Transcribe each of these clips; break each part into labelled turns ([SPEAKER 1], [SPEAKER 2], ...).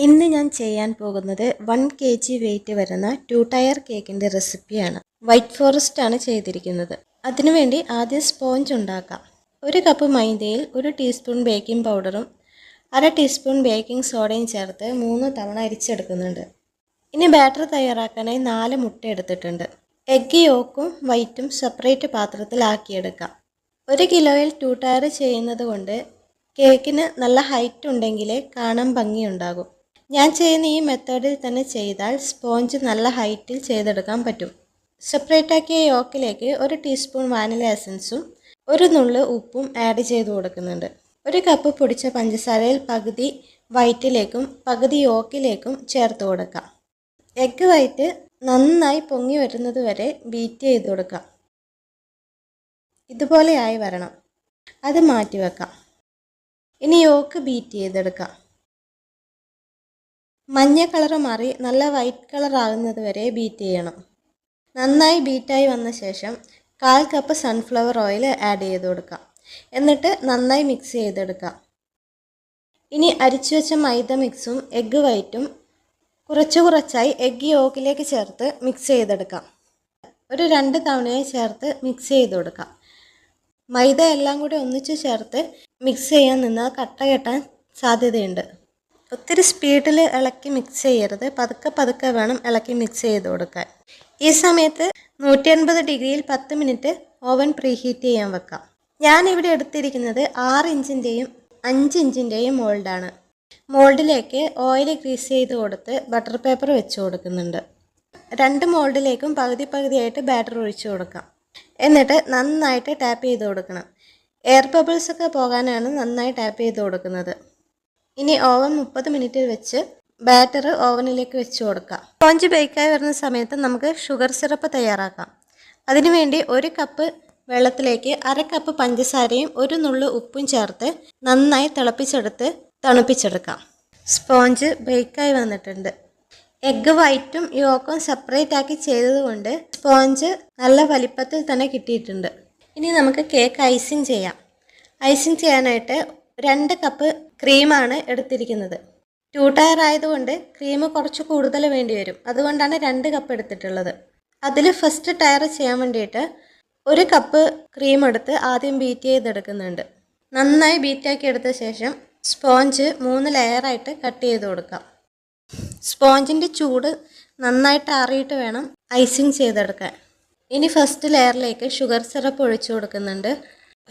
[SPEAKER 1] ഇന്ന് ഞാൻ ചെയ്യാൻ പോകുന്നത് 1 kg വെയിറ്റ് വരുന്ന 2 ടയർ കേക്കിൻ്റെ റെസിപ്പിയാണ്. വൈറ്റ് ഫോറസ്റ്റ് ആണ് ചെയ്തിരിക്കുന്നത്. അതിനുവേണ്ടി ആദ്യം സ്പോഞ്ച് ഉണ്ടാക്കാം. 1 കപ്പ് മൈദയിൽ 1 ടീസ്പൂൺ ബേക്കിംഗ് പൗഡറും 1/2 ടീസ്പൂൺ ബേക്കിംഗ് സോഡയും ചേർത്ത് 3 തവണ അരിച്ചെടുക്കുന്നുണ്ട്. ഇനി ബാറ്റർ തയ്യാറാക്കാനായി 4 മുട്ട എടുത്തിട്ടുണ്ട്. എഗ്ഗ് യോക്കും വൈറ്റും സെപ്പറേറ്റ് പാത്രത്തിലാക്കിയെടുക്കാം. 1 കിലോയിൽ 2 ടയർ ചെയ്യുന്നത് കൊണ്ട് കേക്കിന് നല്ല ഹൈറ്റ് ഉണ്ടെങ്കിലേ കാണാൻ ഭംഗിയുണ്ടാകും. ഞാൻ ചെയ്യുന്ന ഈ മെത്തേഡിൽ തന്നെ ചെയ്താൽ സ്പോഞ്ച് നല്ല ഹൈറ്റിൽ ചെയ്തെടുക്കാൻ പറ്റും. സെപ്പറേറ്റ് ആക്കിയ യോക്കിലേക്ക് 1 ടീസ്പൂൺ വാനില എസൻസും 1 നുള്ള് ഉപ്പും ആഡ് ചെയ്ത് കൊടുക്കുന്നുണ്ട്. 1 കപ്പ് പൊടിച്ച പഞ്ചസാരയിൽ പകുതി വൈറ്റിലേക്കും പകുതി യോക്കിലേക്കും ചേർത്ത് കൊടുക്കാം. എഗ്ഗ് വൈറ്റ് നന്നായി പൊങ്ങി വരുന്നത് വരെ ബീറ്റ് ചെയ്ത് കൊടുക്കാം. ഇതുപോലെയായി വരണം. അത് മാറ്റി വെക്കാം. ഇനി യോക്ക് ബീറ്റ് ചെയ്തെടുക്കാം. മഞ്ഞ കളർ മാറി നല്ല വൈറ്റ് കളർ ആകുന്നത് വരെ ബീറ്റ് ചെയ്യണം. നന്നായി ബീറ്റായി വന്ന ശേഷം 1/4 കപ്പ് സൺഫ്ലവർ ഓയിൽ ആഡ് ചെയ്ത് കൊടുക്കാം. എന്നിട്ട് നന്നായി മിക്സ് ചെയ്തെടുക്കാം. ഇനി അരിച്ചു വെച്ച മൈദ മിക്സും എഗ്ഗ് വൈറ്റും കുറച്ചായി എഗ്ഗ് യോക്കിലേക്ക് ചേർത്ത് മിക്സ് ചെയ്തെടുക്കാം. ഒരു 2 തവണയായി ചേർത്ത് മിക്സ് ചെയ്ത് കൊടുക്കാം. മൈദ എല്ലാം കൂടി ഒന്നിച്ച് ചേർത്ത് മിക്സ് ചെയ്യാൻ നിന്നാൽ കട്ട കെട്ടാൻ സാധ്യതയുണ്ട്. ഒത്തിരി സ്പീഡിൽ ഇളക്കി മിക്സ് ചെയ്യരുത്. പതുക്കെ വേണം ഇളക്കി മിക്സ് ചെയ്ത് കൊടുക്കാൻ. ഈ സമയത്ത് 180 ഡിഗ്രിയിൽ 10 മിനിറ്റ് ഓവൻ പ്രീഹീറ്റ് ചെയ്യാൻ വെക്കാം. ഞാനിവിടെ എടുത്തിരിക്കുന്നത് 6 ഇഞ്ചിൻ്റെയും 5 ഇഞ്ചിൻ്റെയും മോൾഡാണ്. മോൾഡിലേക്ക് ഓയിൽ ഗ്രീസ് ചെയ്ത് കൊടുത്ത് ബട്ടർ പേപ്പർ വെച്ച് കൊടുക്കുന്നുണ്ട്. 2 മോൾഡിലേക്കും പകുതിയായിട്ട് ബാറ്റർ ഒഴിച്ചു കൊടുക്കാം. എന്നിട്ട് നന്നായിട്ട് ടാപ്പ് ചെയ്ത് കൊടുക്കണം. എയർ ബബിൾസ് ഒക്കെ പോകാനാണ് നന്നായി ടാപ്പ് ചെയ്ത് കൊടുക്കുന്നത്. ഇനി ഓവൻ 30 മിനിറ്റിൽ വെച്ച് ബാറ്റർ ഓവനിലേക്ക് വെച്ച് കൊടുക്കാം. സ്പോഞ്ച് ബേക്കായി വരുന്ന സമയത്ത് നമുക്ക് ഷുഗർ സിറപ്പ് തയ്യാറാക്കാം. അതിനുവേണ്ടി 1 കപ്പ് വെള്ളത്തിലേക്ക് 1/2 കപ്പ് പഞ്ചസാരയും 1 നുള്ള് ഉപ്പും ചേർത്ത് നന്നായി തിളപ്പിച്ചെടുത്ത് തണുപ്പിച്ചെടുക്കാം. സ്പോഞ്ച് ബേക്കായി വന്നിട്ടുണ്ട്. എഗ്ഗ് വൈറ്റും യോക്കും സെപ്പറേറ്റ് ആക്കി ചെയ്തതുകൊണ്ട് സ്പോഞ്ച് നല്ല വലിപ്പത്തിൽ തന്നെ കിട്ടിയിട്ടുണ്ട്. ഇനി നമുക്ക് കേക്ക് ഐസിങ് ചെയ്യാം. ഐസിങ് ചെയ്യാനായിട്ട് 2 കപ്പ് ക്രീമാണ് എടുത്തിരിക്കുന്നത്. 2 ടയർ ആയതുകൊണ്ട് ക്രീം കുറച്ച് കൂടുതൽ വേണ്ടി വരും. അതുകൊണ്ടാണ് 2 കപ്പ് എടുത്തിട്ടുള്ളത്. അതിൽ ഫസ്റ്റ് ടയർ ചെയ്യാൻ വേണ്ടിയിട്ട് 1 കപ്പ് ക്രീം എടുത്ത് ആദ്യം ബീറ്റ് ചെയ്തെടുക്കുന്നുണ്ട്. നന്നായി ബീറ്റാക്കി എടുത്ത ശേഷം സ്പോഞ്ച് 3 ലെയറായിട്ട് കട്ട് ചെയ്ത് കൊടുക്കാം. സ്പോഞ്ചിൻ്റെ ചൂട് നന്നായിട്ട് ആറിയിട്ട് വേണം ഐസിങ് ചെയ്തെടുക്കാൻ. ഇനി ഫസ്റ്റ് ലെയറിലേക്ക് ഷുഗർ സിറപ്പ് ഒഴിച്ചു കൊടുക്കുന്നുണ്ട്.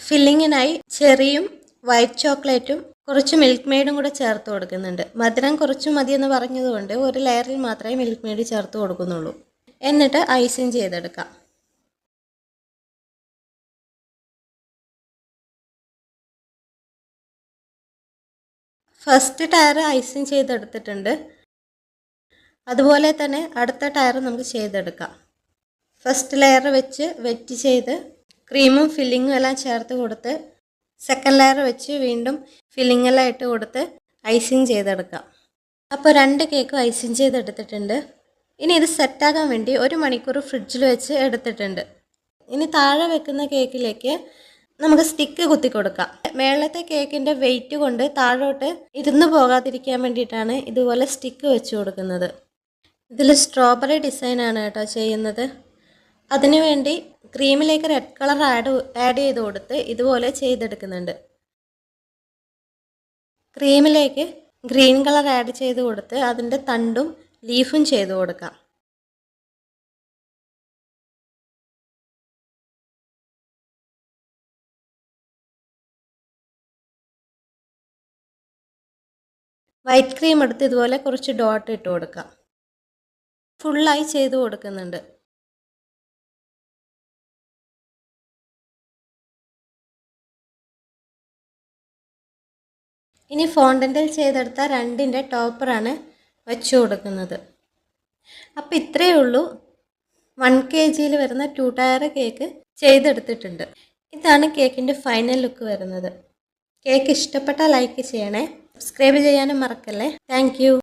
[SPEAKER 1] ഫില്ലിങ്ങിനായി ചെറിയും വൈറ്റ് ചോക്ലേറ്റും കുറച്ച് മിൽക്ക് മെയ്ഡും കൂടെ ചേർത്ത് കൊടുക്കുന്നുണ്ട്. മധുരം കുറച്ച് മതിയെന്ന് പറഞ്ഞതുകൊണ്ട് 1 ലെയറിൽ മാത്രമേ മിൽക്ക് മെയ്ഡ് ചേർത്ത് കൊടുക്കുന്നുള്ളൂ. എന്നിട്ട് ഐസിങ് ചെയ്തെടുക്കാം. ഫസ്റ്റ് ടയർ ഐസിങ് ചെയ്തെടുത്തിട്ടുണ്ട്. അതുപോലെ തന്നെ അടുത്ത ടയർ നമുക്ക് ചെയ്തെടുക്കാം. ഫസ്റ്റ് ലെയർ വെച്ച് വെറ്റ് ചെയ്ത് ക്രീമും ഫില്ലിങ്ങും എല്ലാം ചേർത്ത് കൊടുത്ത് സെക്കൻഡ് ലെയർ വെച്ച് വീണ്ടും ഫില്ലിംഗ് എല്ലാം ഇട്ട് കൊടുത്ത് ഐസിങ് ചെയ്തെടുക്കാം. അപ്പോൾ 2 കേക്കും ഐസിങ് ചെയ്തെടുത്തിട്ടുണ്ട്. ഇനി ഇത് സെറ്റാക്കാൻ വേണ്ടി 1 മണിക്കൂർ ഫ്രിഡ്ജിൽ വെച്ച് എടുത്തിട്ടുണ്ട്. ഇനി താഴെ വെക്കുന്ന കേക്കിലേക്ക് നമുക്ക് സ്റ്റിക്ക് കുത്തി കൊടുക്കാം. മേളത്തെ കേക്കിൻ്റെ വെയിറ്റ് കൊണ്ട് താഴോട്ട് ഇരുന്ന് പോകാതിരിക്കാൻ വേണ്ടിയിട്ടാണ് ഇതുപോലെ സ്റ്റിക്ക് വെച്ച് കൊടുക്കുന്നത്. ഇതിൽ സ്ട്രോബെറി ഡിസൈനാണ് കേട്ടോ ചെയ്യുന്നത്. അതിനുവേണ്ടി ക്രീമിലേക്ക് റെഡ് കളർ ആഡ് ചെയ്ത് കൊടുത്ത് ഇതുപോലെ ചെയ്തെടുക്കുന്നുണ്ട്. ക്രീമിലേക്ക് ഗ്രീൻ കളർ ആഡ് ചെയ്ത് കൊടുത്ത് അതിൻ്റെ തണ്ടും ലീഫും ചെയ്ത് കൊടുക്കാം. വൈറ്റ് ക്രീം എടുത്ത് ഇതുപോലെ കുറച്ച് ഡോട്ട് ഇട്ട് കൊടുക്കാം. ഫുള്ളായി ചെയ്ത് കൊടുക്കുന്നുണ്ട്. ഇനി ഫോണ്ടൻറ്റിൽ ചെയ്തെടുത്ത 2ൻ്റെ ടോപ്പറാണ് വെച്ച് കൊടുക്കുന്നത്. അപ്പോൾ ഇത്രയേ ഉള്ളൂ. 1 kgയിൽ വരുന്ന 2 ടയർ കേക്ക് ചെയ്തെടുത്തിട്ടുണ്ട്. ഇതാണ് കേക്കിൻ്റെ ഫൈനൽ ലുക്ക് വരുന്നത്. കേക്ക് ഇഷ്ടപ്പെട്ടാൽ ലൈക്ക് ചെയ്യണേ. സബ്സ്ക്രൈബ് ചെയ്യാനും മറക്കല്ലേ. Thank you.